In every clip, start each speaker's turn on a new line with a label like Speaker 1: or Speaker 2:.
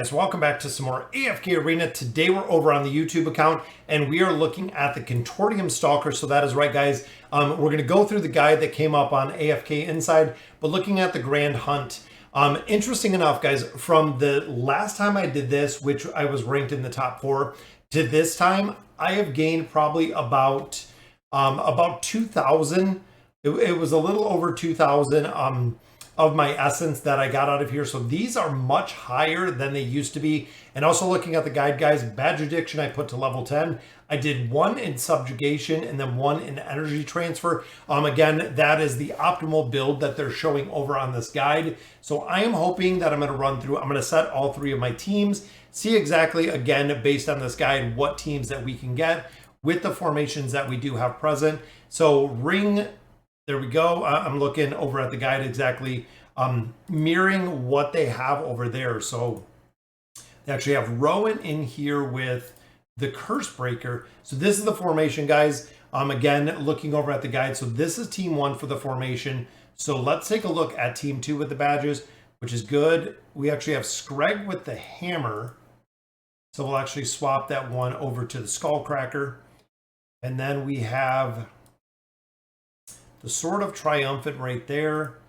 Speaker 1: guys, welcome back to some more AFK Arena. Today we're over on the YouTube account and we are looking at the Contortium Stalker. So that is right, guys. We're going to go through the guide that came up on AFK Inside, but looking at the Grand Hunt. Interesting enough, guys, from the last time I did this, which I was ranked in the top 4, to this time, I have gained probably about 2,000. It was a little over 2,000. Of my essence that I got out of here. So these are much higher than they used to be. And also looking at the guide, guys, Badge Addiction I put to level 10. I did 1 in Subjugation and then 1 in Energy Transfer. Again, that is the optimal build that they're showing over on this guide. So I am hoping that I'm going to run through, I'm going to set all 3 of my teams, see exactly, again, based on this guide, what teams that we can get with the formations that we do have present. So ring, there we go. I'm looking over at the guide exactly, mirroring what they have over there. So they actually have Rowan in here with the Curse Breaker. So this is the formation, guys. Again, looking over at the guide. So this is team 1 for the formation. So let's take a look at team 2 with the badges, which is good. We actually have Screg with the hammer. So we'll actually swap that one over to the Skullcracker. And then we have the Sword of Triumphant right there.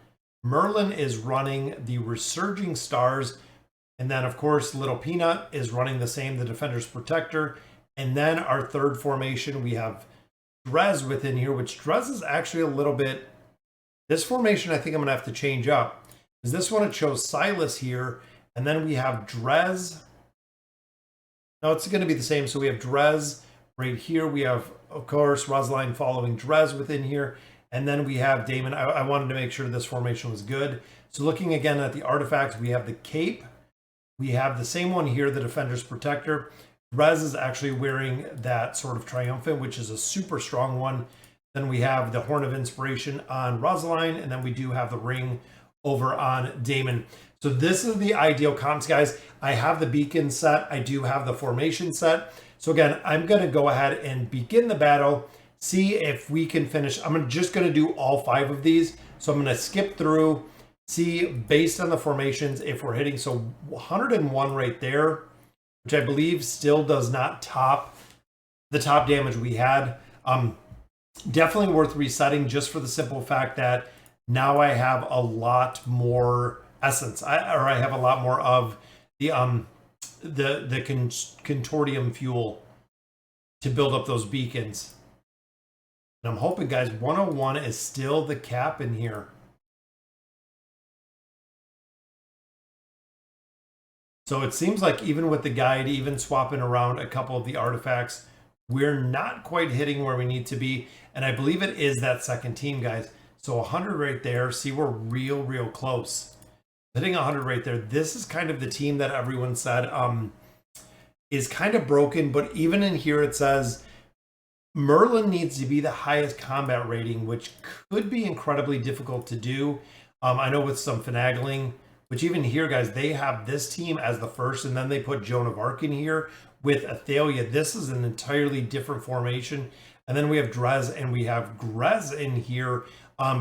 Speaker 1: Merlin is running the Resurging Stars. And then, of course, Little Peanut is running the same, the Defender's Protector. And then our third formation, we have Drez within here, which Drez is actually a little bit... This formation, I think I'm going to have to change up. Because this one, it shows Silas here. And then we have Drez. No, it's going to be the same. So we have Drez right here. We have, of course, Rosaline following Drez within here. And then we have Damon. I wanted to make sure this formation was good. So looking again at the artifacts, we have the Cape. We have the same one here, the Defender's Protector. Rez is actually wearing that Sword of Triumphant, which is a super strong one. Then we have the Horn of Inspiration on Rosaline. And then we do have the ring over on Damon. So this is the ideal comps, guys. I have the beacon set. I do have the formation set. So again, I'm going to go ahead and begin the battle. See if we can finish. I'm just going to do all 5 of these. So I'm going to skip through, see based on the formations if we're hitting. So 101 right there, which I believe still does not top the top damage we had. Definitely worth resetting just for the simple fact that now I have a lot more essence. I have a lot more of the Contortium fuel to build up those beacons. And I'm hoping, guys, 101 is still the cap in here. So it seems like even with the guide, even swapping around a couple of the artifacts, we're not quite hitting where we need to be. And I believe it is that second team, guys. So 100 right there. See, we're real close. Hitting 100 right there. This is kind of the team that everyone said is kind of broken. But even in here, it says Merlin needs to be the highest combat rating, which could be incredibly difficult to do. I know with some finagling, which even here, guys, they have this team as the first, and then they put Joan of Arc in here with Athalia. This is an entirely different formation. And then we have Drez and we have Grez in here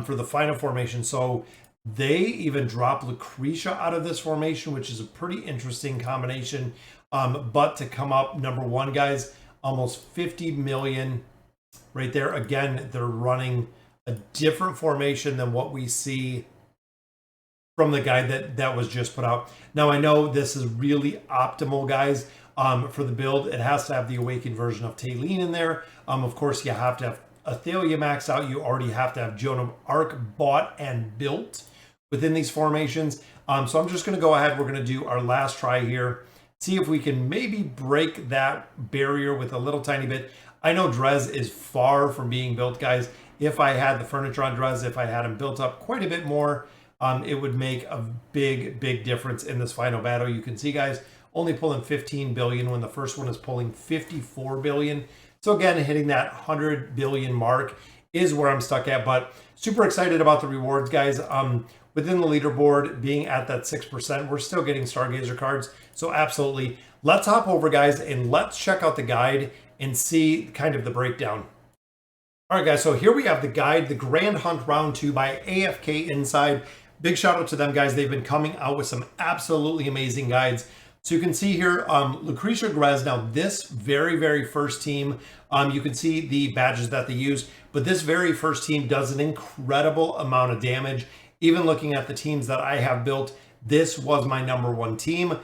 Speaker 1: for the final formation. So they even drop Lucretia out of this formation, which is a pretty interesting combination. But to come up number 1, guys, almost 50 million right there. Again, they're running a different formation than what we see from the guide that was just put out. Now, I know this is really optimal, guys, for the build. It has to have the Awakened version of Taylene in there. Of course, you have to have Athalia maxed out. You already have to have Joan of Arc bought and built within these formations. So I'm just going to go ahead. We're going to do our last try here. See if we can maybe break that barrier with a little tiny bit. I know Drez is far from being built, guys. If I had the furniture on Drez, if I had him built up quite a bit more, it would make a big difference in this final battle. You can see, guys, only pulling 15 billion when the first one is pulling 54 billion. So again, hitting that 100 billion mark is where I'm stuck at, but super excited about the rewards, guys. Within the leaderboard being at that 6%, we're still getting Stargazer cards. So absolutely. Let's hop over, guys, and let's check out the guide and see kind of the breakdown. All right, guys, so here we have the guide, the Grand Hunt Round 2 by AFK Inside. Big shout out to them, guys. They've been coming out with some absolutely amazing guides So you can see here, Lucretia Grez. Now this very first team, you can see the badges that they use, but this very first team does an incredible amount of damage. Even looking at the teams that I have built, this was my #1 team.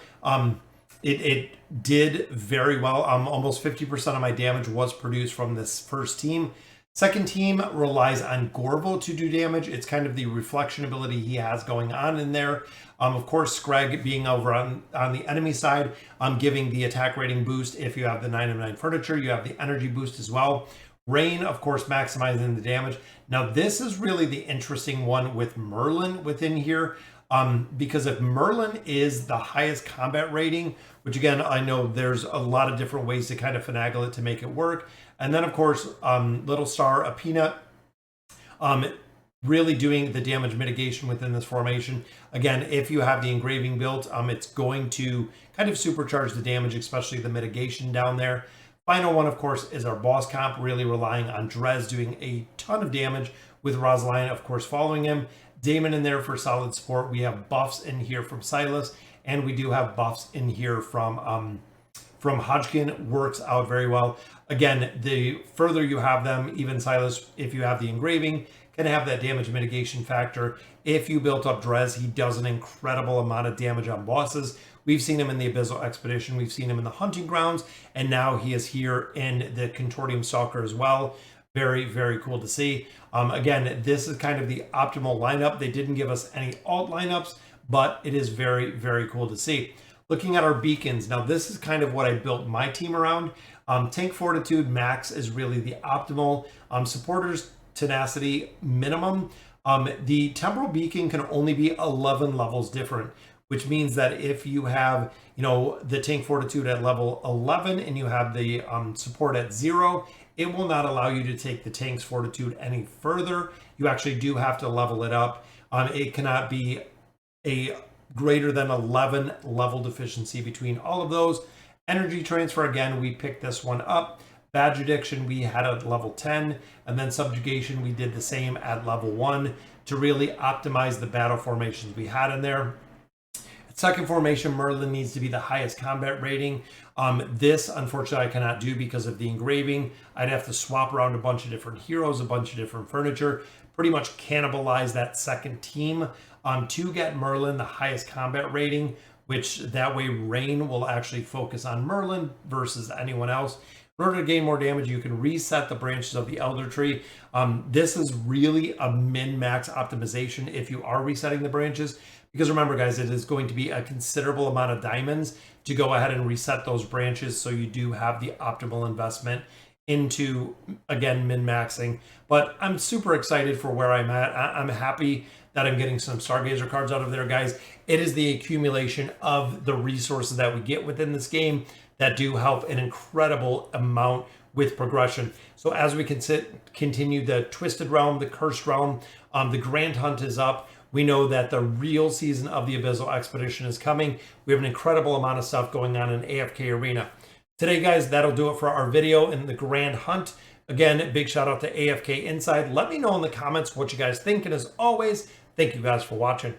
Speaker 1: It did very well. Almost 50% of my damage was produced from this first team. Second team relies on Gorvo to do damage. It's kind of the reflection ability he has going on in there. Of course, Screg being over on the enemy side, giving the attack rating boost. If you have the 9 of 9 furniture, you have the energy boost as well. Rain, of course, maximizing the damage. Now, this is really the interesting one with Merlin within here. Because if Merlin is the highest combat rating, which again, I know there's a lot of different ways to kind of finagle it to make it work. And then of course, Little Star, a Peanut, really doing the damage mitigation within this formation. Again, if you have the engraving built, it's going to kind of supercharge the damage, especially the mitigation down there. Final one, of course, is our boss comp, really relying on Drez doing a ton of damage with Rosalion, of course, following him. Damon in there for solid support. We have buffs in here from Silas, and we do have buffs in here from Hodgkin. Works out very well. Again, the further you have them, even Silas, if you have the engraving, can have that damage mitigation factor. If you built up Drez, he does an incredible amount of damage on bosses. We've seen him in the Abyssal Expedition, we've seen him in the Hunting Grounds, and now he is here in the Contortium Stalker as well. Very cool to see. Again, this is kind of the optimal lineup. They didn't give us any alt lineups, but it is very cool to see. Looking at our beacons, now this is kind of what I built my team around. Tank Fortitude Max is really the optimal. Supporters Tenacity minimum. The Temporal Beacon can only be 11 levels different, which means that if you have, the Tank Fortitude at level 11 and you have the support at 0, it will not allow you to take the Tank's Fortitude any further. You actually do have to level it up. It cannot be a greater than 11 level deficiency between all of those. Energy Transfer, again, we picked this one up. Badge Addiction, we had at level 10, and then Subjugation, we did the same at level 1 to really optimize the battle formations we had in there. Second formation, Merlin needs to be the highest combat rating. This, unfortunately, I cannot do because of the engraving. I'd have to swap around a bunch of different heroes, a bunch of different furniture, pretty much cannibalize that second team to get Merlin the highest combat rating, which that way Rain will actually focus on Merlin versus anyone else. In order to gain more damage, you can reset the branches of the Elder Tree. This is really a min-max optimization if you are resetting the branches. Because remember, guys, it is going to be a considerable amount of diamonds to go ahead and reset those branches, so you do have the optimal investment into, again, min-maxing. But I'm super excited for where I'm at. I'm happy that I'm getting some Stargazer cards out of there, guys. It is the accumulation of the resources that we get within this game that do help an incredible amount with progression. So as we continue the Twisted Realm, the Cursed Realm, the Grand Hunt is up. We know that the real season of the Abyssal Expedition is coming. We have an incredible amount of stuff going on in AFK Arena. Today, guys, that'll do it for our video in the Grand Hunt. Again, big shout out to AFK Inside. Let me know in the comments what you guys think. And as always, thank you guys for watching.